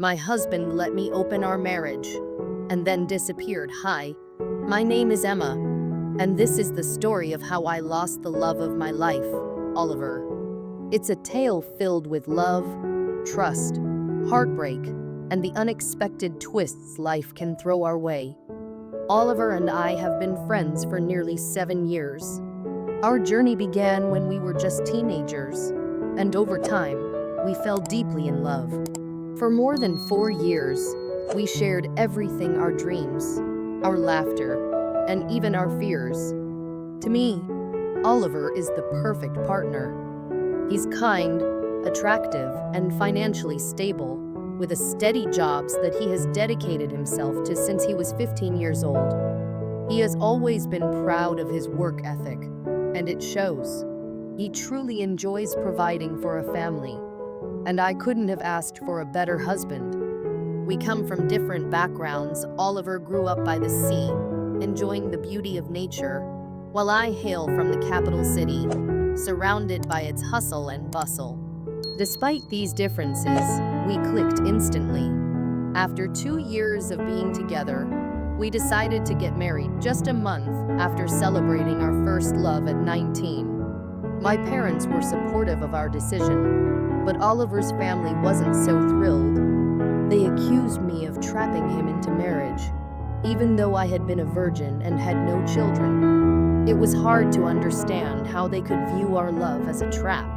My husband let me open our marriage and then disappeared. Hi, my name is Emma, and this is the story of how I lost the love of my life, Oliver. It's a tale filled with love, trust, heartbreak, and the unexpected twists life can throw our way. Oliver and I have been friends for nearly 7 years. Our journey began when we were just teenagers, and over time, we fell deeply in love. For more than 4 years, we shared everything: our dreams, our laughter, and even our fears. To me, Oliver is the perfect partner. He's kind, attractive, and financially stable, with a steady job that he has dedicated himself to since he was 15 years old. He has always been proud of his work ethic, and it shows. He truly enjoys providing for a family, and I couldn't have asked for a better husband. We come from different backgrounds. Oliver grew up by the sea, enjoying the beauty of nature, while I hail from the capital city, surrounded by its hustle and bustle. Despite these differences, we clicked instantly. After 2 years of being together, we decided to get married just a month after celebrating our first love at 19. My parents were supportive of our decision, but Oliver's family wasn't so thrilled. They accused me of trapping him into marriage, even though I had been a virgin and had no children. It was hard to understand how they could view our love as a trap.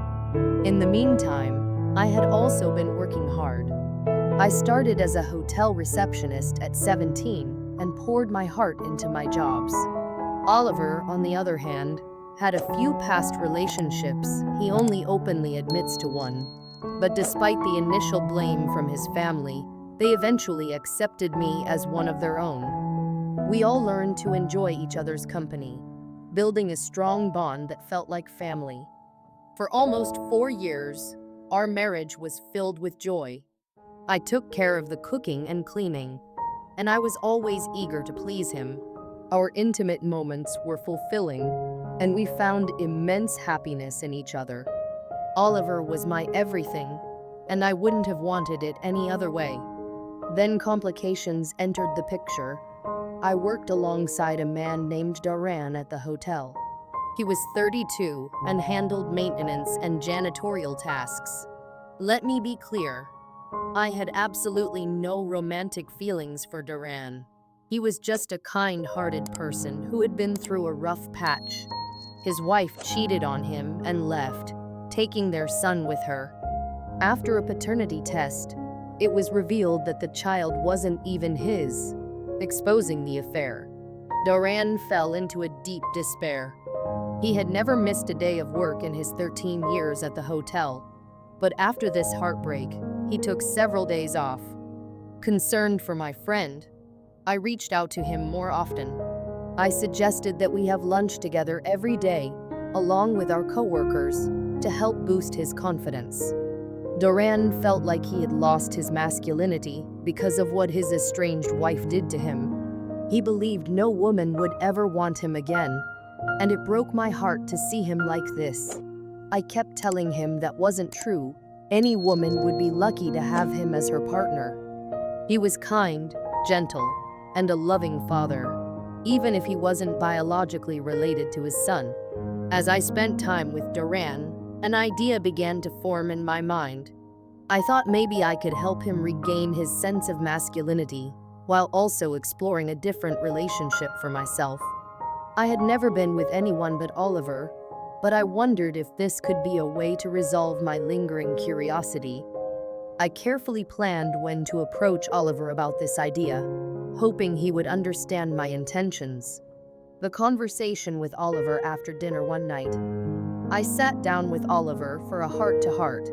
In the meantime, I had also been working hard. I started as a hotel receptionist at 17 and poured my heart into my jobs. Oliver, on the other hand, had a few past relationships. He only openly admits to one. But despite the initial blame from his family, they eventually accepted me as one of their own. We all learned to enjoy each other's company, building a strong bond that felt like family. For almost 4 years, our marriage was filled with joy. I took care of the cooking and cleaning, and I was always eager to please him. Our intimate moments were fulfilling, and we found immense happiness in each other. Oliver was my everything, and I wouldn't have wanted it any other way. Then complications entered the picture. I worked alongside a man named Duran at the hotel. He was 32 and handled maintenance and janitorial tasks. Let me be clear, I had absolutely no romantic feelings for Duran. He was just a kind-hearted person who had been through a rough patch. His wife cheated on him and left, taking their son with her. After a paternity test, it was revealed that the child wasn't even his, exposing the affair. Duran fell into a deep despair. He had never missed a day of work in his 13 years at the hotel, but after this heartbreak, he took several days off. Concerned for my friend, I reached out to him more often. I suggested that we have lunch together every day, along with our coworkers, to help boost his confidence. Duran felt like he had lost his masculinity because of what his estranged wife did to him. He believed no woman would ever want him again, and it broke my heart to see him like this. I kept telling him that wasn't true. Any woman would be lucky to have him as her partner. He was kind, gentle, and a loving father, even if he wasn't biologically related to his son. As I spent time with Duran, an idea began to form in my mind. I thought maybe I could help him regain his sense of masculinity while also exploring a different relationship for myself. I had never been with anyone but Oliver, but I wondered if this could be a way to resolve my lingering curiosity. I carefully planned when to approach Oliver about this idea, hoping he would understand my intentions. The conversation with Oliver after dinner one night. I sat down with Oliver for a heart-to-heart.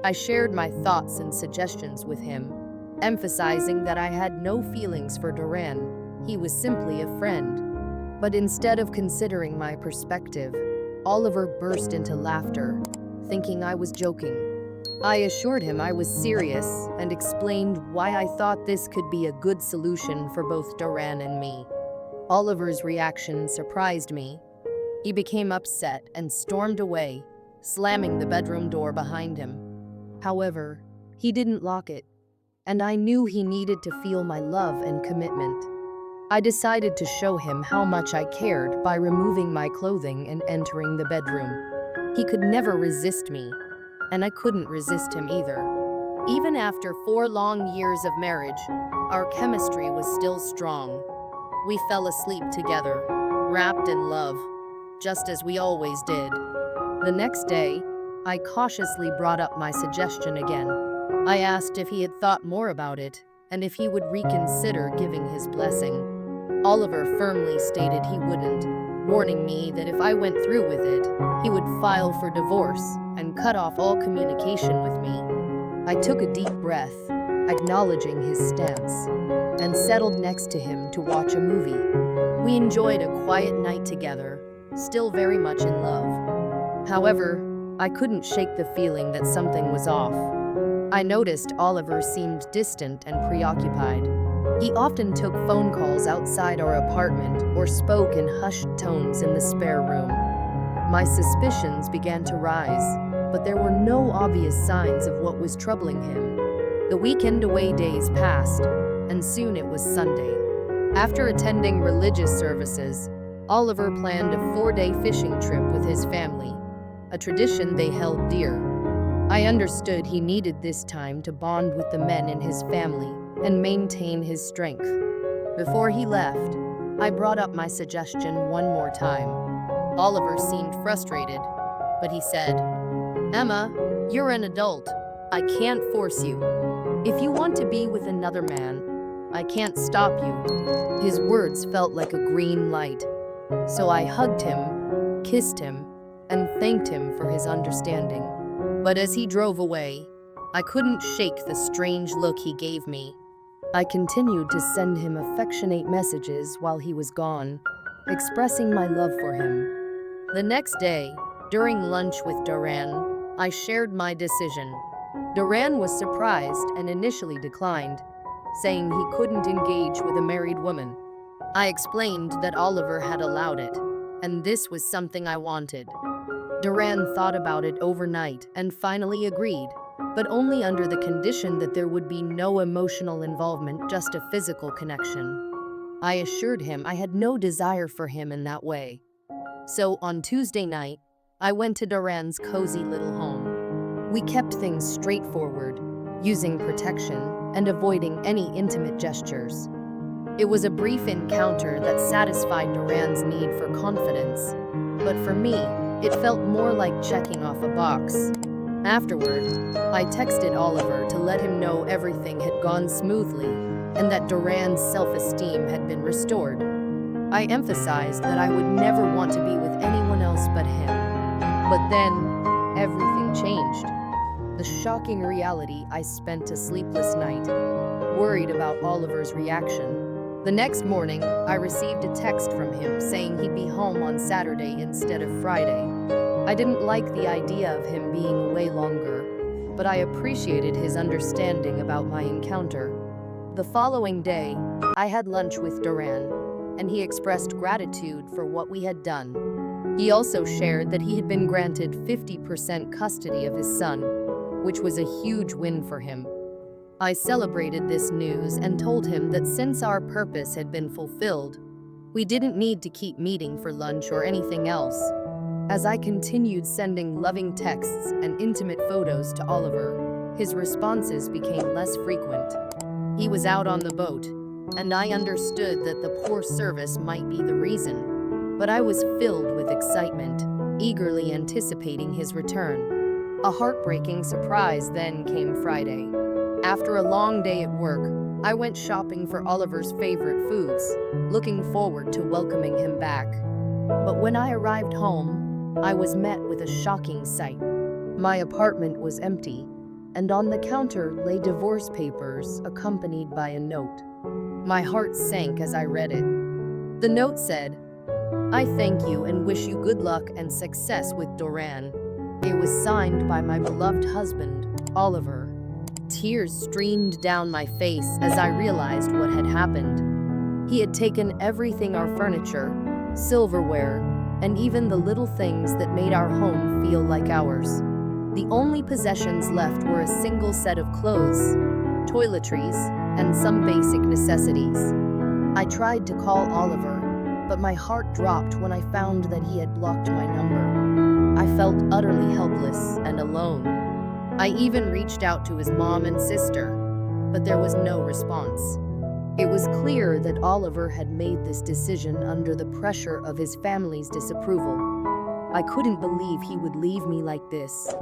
I shared my thoughts and suggestions with him, emphasizing that I had no feelings for Duran. He was simply a friend. But instead of considering my perspective, Oliver burst into laughter, thinking I was joking. I assured him I was serious and explained why I thought this could be a good solution for both Duran and me. Oliver's reaction surprised me. He became upset and stormed away, slamming the bedroom door behind him. However, he didn't lock it. and I knew he needed to feel my love and commitment. I decided to show him how much I cared by removing my clothing and entering the bedroom. He could never resist me, and I couldn't resist him either. Even after 4 long years of marriage, our chemistry was still strong. We fell asleep together, wrapped in love, just as we always did. The next day, I cautiously brought up my suggestion again. I asked if he had thought more about it and if he would reconsider giving his blessing. Oliver firmly stated he wouldn't, warning me that if I went through with it, he would file for divorce and cut off all communication with me. I took a deep breath, acknowledging his stance, and settled next to him to watch a movie. We enjoyed a quiet night together, still very much in love. However, I couldn't shake the feeling that something was off. I noticed Oliver seemed distant and preoccupied. He often took phone calls outside our apartment or spoke in hushed tones in the spare room. My suspicions began to rise, but there were no obvious signs of what was troubling him. The weekend away days passed, and soon it was Sunday. After attending religious services, Oliver planned a 4-day fishing trip with his family, a tradition they held dear. I understood he needed this time to bond with the men in his family and maintain his strength. Before he left, I brought up my suggestion one more time. Oliver seemed frustrated, but he said, "Emma, you're an adult. I can't force you. If you want to be with another man, I can't stop you." His words felt like a green light, so I hugged him, kissed him, and thanked him for his understanding. But as he drove away, I couldn't shake the strange look he gave me. I continued to send him affectionate messages while he was gone, expressing my love for him. The next day, during lunch with Duran, I shared my decision. Duran was surprised and initially declined, saying he couldn't engage with a married woman. I explained that Oliver had allowed it, and this was something I wanted. Duran thought about it overnight and finally agreed, but only under the condition that there would be no emotional involvement, just a physical connection. I assured him I had no desire for him in that way. So on Tuesday night, I went to Duran's cozy little home. We kept things straightforward, using protection and avoiding any intimate gestures. It was a brief encounter that satisfied Duran's need for confidence, but for me, it felt more like checking off a box. Afterward, I texted Oliver to let him know everything had gone smoothly and that Duran's self-esteem had been restored. I emphasized that I would never want to be with anyone else but him. But then, everything changed. The shocking reality: I spent a sleepless night, worried about Oliver's reaction. The next morning, I received a text from him saying he'd be home on Saturday instead of Friday. I didn't like the idea of him being away longer, but I appreciated his understanding about my encounter. The following day, I had lunch with Duran, and he expressed gratitude for what we had done. He also shared that he had been granted 50% custody of his son, which was a huge win for him. I celebrated this news and told him that since our purpose had been fulfilled, we didn't need to keep meeting for lunch or anything else. As I continued sending loving texts and intimate photos to Oliver, his responses became less frequent. He was out on the boat, and I understood that the poor service might be the reason, but I was filled with excitement, eagerly anticipating his return. A heartbreaking surprise then came Friday. After a long day at work, I went shopping for Oliver's favorite foods, looking forward to welcoming him back. But when I arrived home, I was met with a shocking sight. My apartment was empty, and on the counter lay divorce papers accompanied by a note. My heart sank as I read it. The note said, "I thank you and wish you good luck and success with Duran." It was signed by my beloved husband, Oliver. Tears streamed down my face as I realized what had happened. He had taken everything: our furniture, silverware, and even the little things that made our home feel like ours. The only possessions left were a single set of clothes. toiletries, and some basic necessities. I tried to call Oliver, but my heart dropped when I found that he had blocked my number. I felt utterly helpless and alone. I even reached out to his mom and sister, but there was no response. It was clear that Oliver had made this decision under the pressure of his family's disapproval. I couldn't believe he would leave me like this.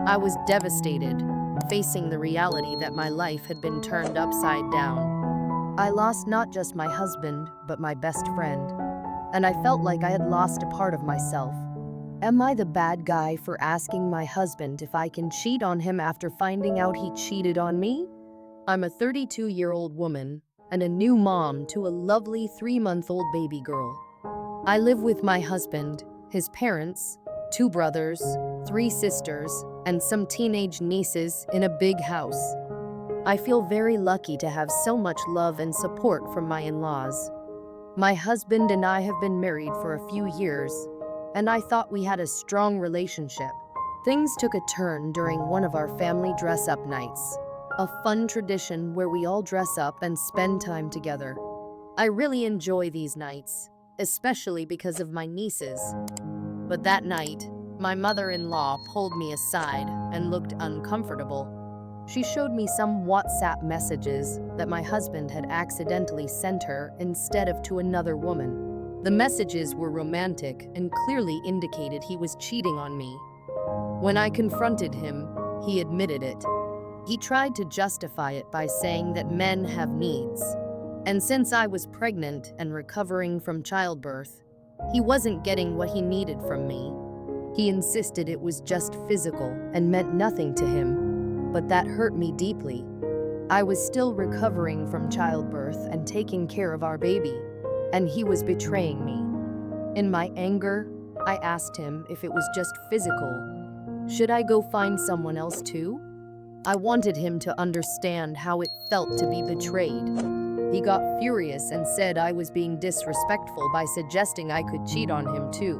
I was devastated, facing the reality that my life had been turned upside down. I lost not just my husband, but my best friend, and I felt like I had lost a part of myself. Am I the bad guy for asking my husband if I can cheat on him after finding out he cheated on me? I'm a 32-year-old woman and a new mom to a lovely 3-month-old baby girl. I live with my husband, his parents, 2 brothers, 3 sisters, and some teenage nieces in a big house. I feel very lucky to have so much love and support from my in-laws. My husband and I have been married for a few years, and I thought we had a strong relationship. Things took a turn during one of our family dress-up nights, a fun tradition where we all dress up and spend time together. I really enjoy these nights, especially because of my nieces. But that night, my mother-in-law pulled me aside and looked uncomfortable. She showed me some WhatsApp messages that my husband had accidentally sent her instead of to another woman. The messages were romantic and clearly indicated he was cheating on me. When I confronted him, he admitted it. He tried to justify it by saying that men have needs. And since I was pregnant and recovering from childbirth, he wasn't getting what he needed from me. He insisted it was just physical and meant nothing to him, but that hurt me deeply. I was still recovering from childbirth and taking care of our baby, and he was betraying me. In my anger, I asked him if it was just physical. Should I go find someone else too? I wanted him to understand how it felt to be betrayed. He got furious and said I was being disrespectful by suggesting I could cheat on him too.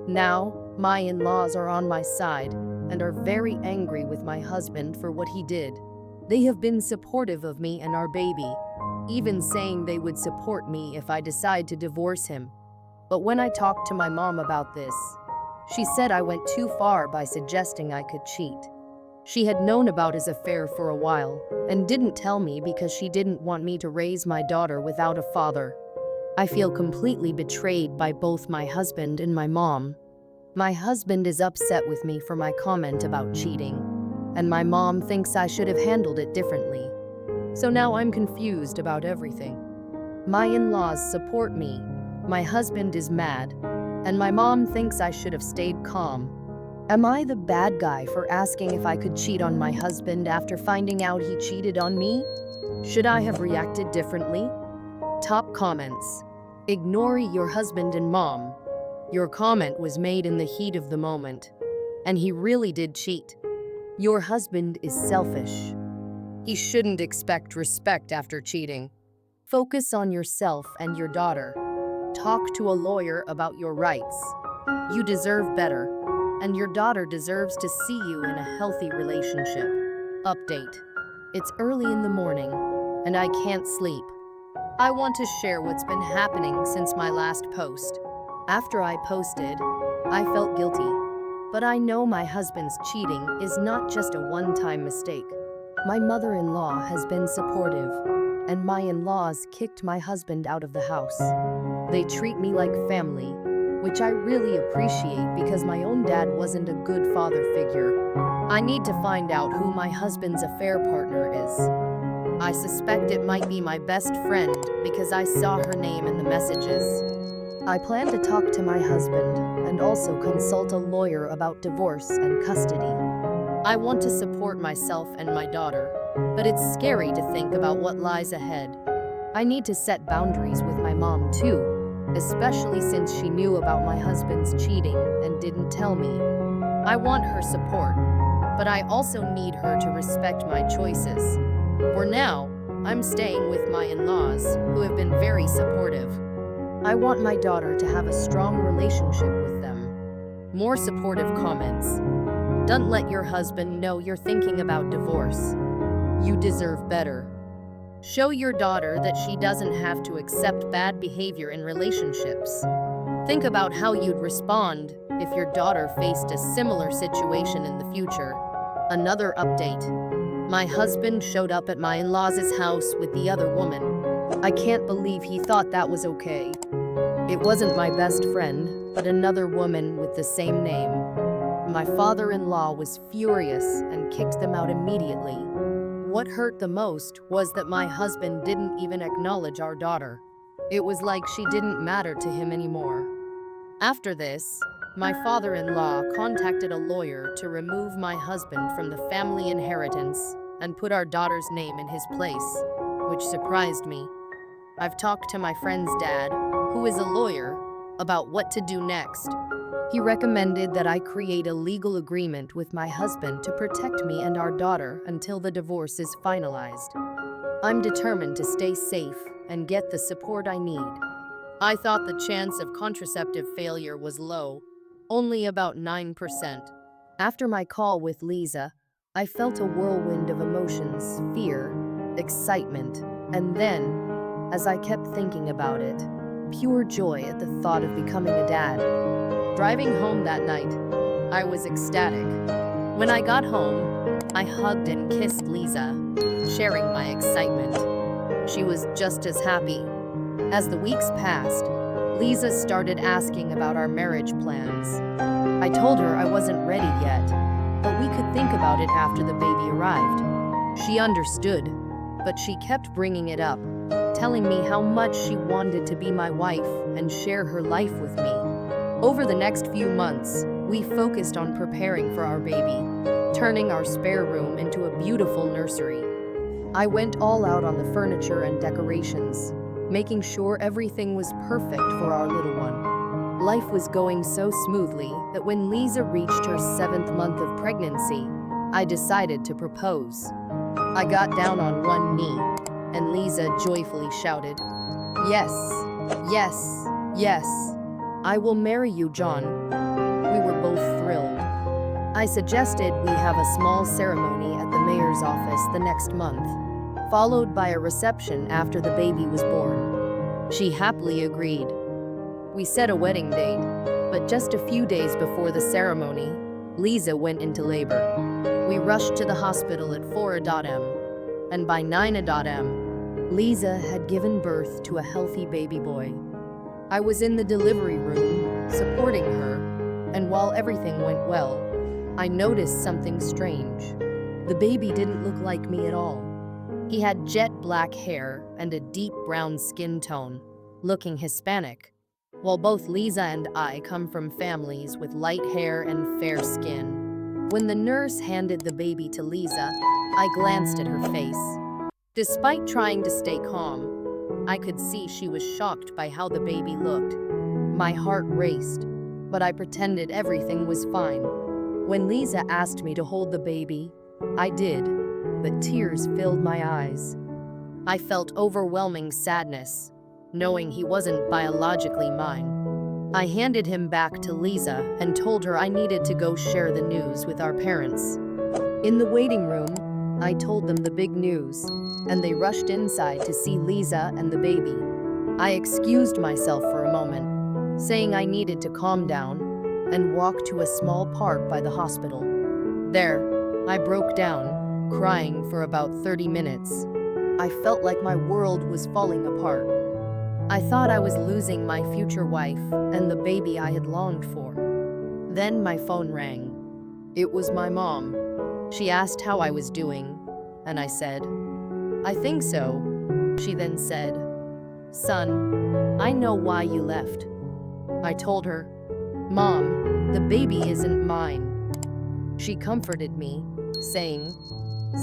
Now, my in-laws are on my side and are very angry with my husband for what he did. They have been supportive of me and our baby, even saying they would support me if I decide to divorce him. But when I talked to my mom about this, she said I went too far by suggesting I could cheat. She had known about his affair for a while and didn't tell me because she didn't want me to raise my daughter without a father. I feel completely betrayed by both my husband and my mom. My husband is upset with me for my comment about cheating, and my mom thinks I should have handled it differently. So now I'm confused about everything. My in-laws support me, my husband is mad, and my mom thinks I should have stayed calm. Am I the bad guy for asking if I could cheat on my husband after finding out he cheated on me? Should I have reacted differently? Top comments. Ignore your husband and mom. Your comment was made in the heat of the moment, and he really did cheat. Your husband is selfish. He shouldn't expect respect after cheating. Focus on yourself and your daughter. Talk to a lawyer about your rights. You deserve better, and your daughter deserves to see you in a healthy relationship. Update. It's early in the morning, and I can't sleep. I want to share what's been happening since my last post. After I posted, I felt guilty, but I know my husband's cheating is not just a one-time mistake. My mother-in-law has been supportive, and my in-laws kicked my husband out of the house. They treat me like family, which I really appreciate because my own dad wasn't a good father figure. I need to find out who my husband's affair partner is. I suspect it might be my best friend because I saw her name in the messages. I plan to talk to my husband and also consult a lawyer about divorce and custody. I want to support myself and my daughter, but it's scary to think about what lies ahead. I need to set boundaries with my mom too, especially since she knew about my husband's cheating and didn't tell me. I want her support, but I also need her to respect my choices. For now, I'm staying with my in-laws, who have been very supportive. I want my daughter to have a strong relationship with them. More supportive comments. Don't let your husband know you're thinking about divorce. You deserve better. Show your daughter that she doesn't have to accept bad behavior in relationships. Think about how you'd respond if your daughter faced a similar situation in the future. Another update. My husband showed up at my in-laws' house with the other woman. I can't believe he thought that was okay. It wasn't my best friend, but another woman with the same name. My father-in-law was furious and kicked them out immediately. What hurt the most was that my husband didn't even acknowledge our daughter. It was like she didn't matter to him anymore. After this, my father-in-law contacted a lawyer to remove my husband from the family inheritance and put our daughter's name in his place, which surprised me. I've talked to my friend's dad, who is a lawyer, about what to do next. He recommended that I create a legal agreement with my husband to protect me and our daughter until the divorce is finalized. I'm determined to stay safe and get the support I need. I thought the chance of contraceptive failure was low, only about 9%. After my call with Lisa, I felt a whirlwind of emotions, fear, excitement, and then, as I kept thinking about it, pure joy at the thought of becoming a dad. Driving home that night, I was ecstatic. When I got home, I hugged and kissed Lisa, sharing my excitement. She was just as happy. As the weeks passed, Lisa started asking about our marriage plans. I told her I wasn't ready yet, but we could think about it after the baby arrived. She understood, but she kept bringing it up, telling me how much she wanted to be my wife and share her life with me. Over the next few months, we focused on preparing for our baby, turning our spare room into a beautiful nursery. I went all out on the furniture and decorations, making sure everything was perfect for our little one. Life was going so smoothly that when Lisa reached her 7th month of pregnancy, I decided to propose. I got down on one knee, and Lisa joyfully shouted, "Yes, yes, yes. I will marry you, John." We were both thrilled. I suggested we have a small ceremony at the mayor's office the next month, followed by a reception after the baby was born. She happily agreed. We set a wedding date, but just a few days before the ceremony, Lisa went into labor. We rushed to the hospital at 4 a.m., and by 9 a.m., Lisa had given birth to a healthy baby boy. I was in the delivery room, supporting her, and while everything went well, I noticed something strange. The baby didn't look like me at all. He had jet black hair and a deep brown skin tone, looking Hispanic. While both Lisa and I come from families with light hair and fair skin. When the nurse handed the baby to Lisa, I glanced at her face. Despite trying to stay calm, I could see she was shocked by how the baby looked. My heart raced, but I pretended everything was fine. When Lisa asked me to hold the baby, I did, but tears filled my eyes. I felt overwhelming sadness, knowing he wasn't biologically mine. I handed him back to Lisa and told her I needed to go share the news with our parents. In the waiting room, I told them the big news, and they rushed inside to see Lisa and the baby. I excused myself for a moment, saying I needed to calm down and walk to a small park by the hospital. There, I broke down, crying for about 30 minutes. I felt like my world was falling apart. I thought I was losing my future wife and the baby I had longed for. Then my phone rang. It was my mom. She asked how I was doing, and I said, "I think so." She then said, "Son, I know why you left." I told her, "Mom, the baby isn't mine." She comforted me, saying,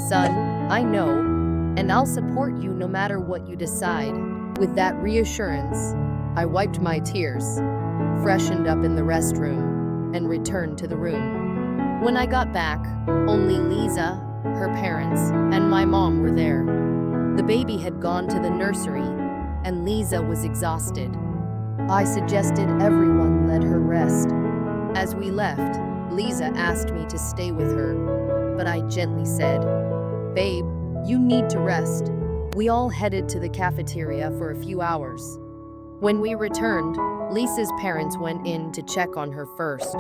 "Son, I know, and I'll support you no matter what you decide." With that reassurance, I wiped my tears, freshened up in the restroom, and returned to the room. When I got back, only Lisa, her parents, and my mom were there. The baby had gone to the nursery, and Lisa was exhausted. I suggested everyone let her rest. As we left, Lisa asked me to stay with her, but I gently said, "Babe, You need to rest. We all headed to the cafeteria for a few hours. When we returned, Lisa's parents went in to check on her first.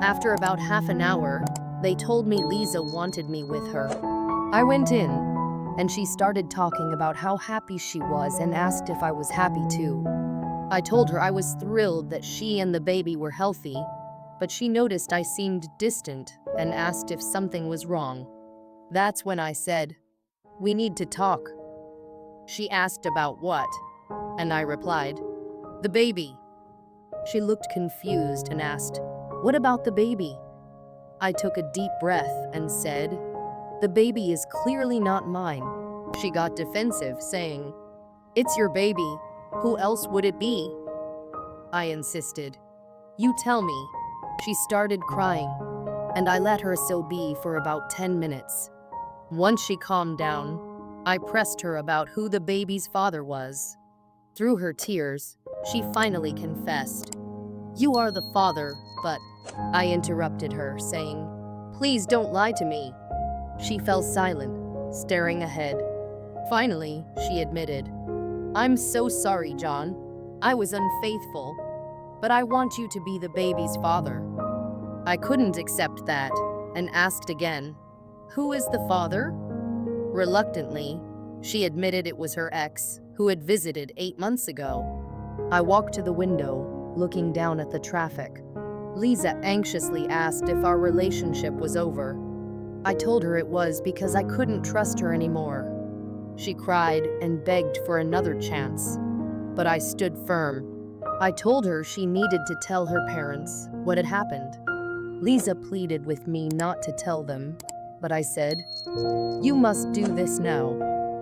After about half an hour, they told me Lisa wanted me with her. I went in, and she started talking about how happy she was and asked if I was happy too. I told her I was thrilled that she and the baby were healthy, but she noticed I seemed distant and asked if something was wrong. That's when I said, "We need to talk." She asked about what, and I replied, "The baby." She looked confused and asked, "What about the baby?" I took a deep breath and said, "The baby is clearly not mine." She got defensive, saying, "It's your baby. Who else would it be?" I insisted, "You tell me." She started crying, and I let her so be for about 10 minutes. Once she calmed down, I pressed her about who the baby's father was. Through her tears, she finally confessed, "You are the father, but..." I interrupted her, saying, "Please don't lie to me." She fell silent, staring ahead. Finally, she admitted, "I'm so sorry, John. I was unfaithful, but I want you to be the baby's father." I couldn't accept that and asked again, "Who is the father?" Reluctantly, she admitted it was her ex, who had visited 8 months ago. I walked to the window, looking down at the traffic. Lisa anxiously asked if our relationship was over. I told her it was because I couldn't trust her anymore. She cried and begged for another chance, but I stood firm. I told her she needed to tell her parents what had happened. Lisa pleaded with me not to tell them, but I said, "You must do this now.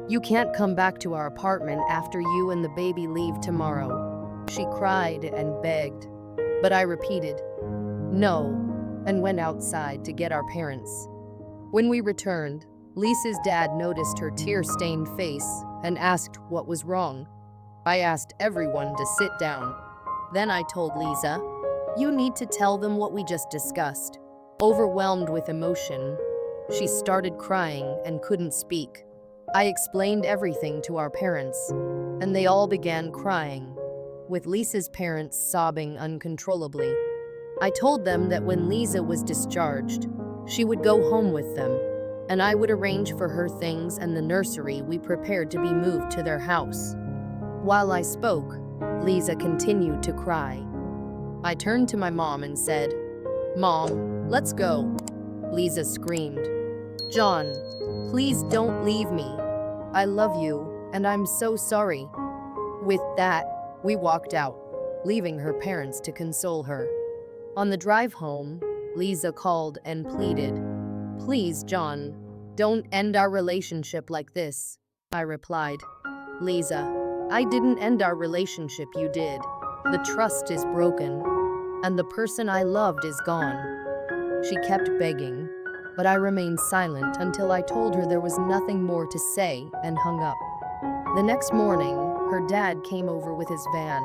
You can't come back to our apartment after you and the baby leave tomorrow." She cried and begged, but I repeated, "No," and went outside to get our parents. When we returned, Lisa's dad noticed her tear-stained face and asked what was wrong. I asked everyone to sit down. Then I told Lisa, "You need to tell them what we just discussed." Overwhelmed with emotion, she started crying and couldn't speak. I explained everything to our parents, and they all began crying, with Lisa's parents sobbing uncontrollably. I told them that when Lisa was discharged, she would go home with them, and I would arrange for her things and the nursery we prepared to be moved to their house. While I spoke, Lisa continued to cry. I turned to my mom and said, "Mom, let's go." Lisa screamed, "John, please don't leave me. I love you, and I'm so sorry." With that, we walked out, leaving her parents to console her. On the drive home, Lisa called and pleaded, "Please, John, don't end our relationship like this." I replied, "Lisa, I didn't end our relationship, you did. The trust is broken, and the person I loved is gone." She kept begging, but I remained silent until I told her there was nothing more to say and hung up. The next morning, her dad came over with his van,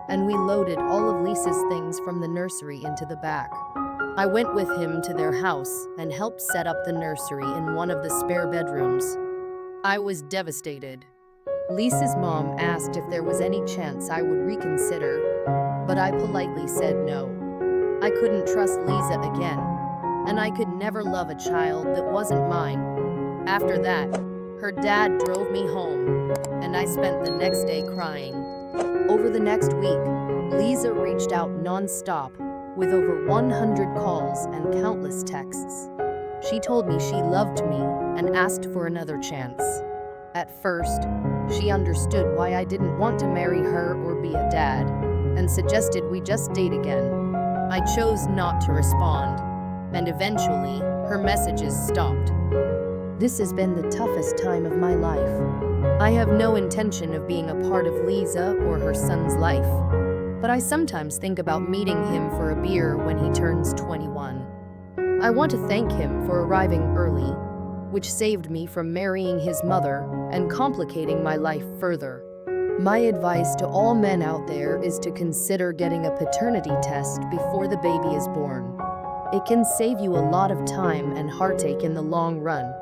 and we loaded all of Lisa's things from the nursery into the back. I went with him to their house and helped set up the nursery in one of the spare bedrooms. I was devastated. Lisa's mom asked if there was any chance I would reconsider, but I politely said no. I couldn't trust Lisa again, and I could never love a child that wasn't mine. After that, her dad drove me home, and I spent the next day crying. Over the next week, Lisa reached out non-stop with over 100 calls and countless texts. She told me she loved me and asked for another chance. At first, she understood why I didn't want to marry her or be a dad, and suggested we just date again. I chose not to respond, and eventually, her messages stopped. This has been the toughest time of my life. I have no intention of being a part of Lisa or her son's life, but I sometimes think about meeting him for a beer when he turns 21. I want to thank him for arriving early, which saved me from marrying his mother and complicating my life further. My advice to all men out there is to consider getting a paternity test before the baby is born. It can save you a lot of time and heartache in the long run.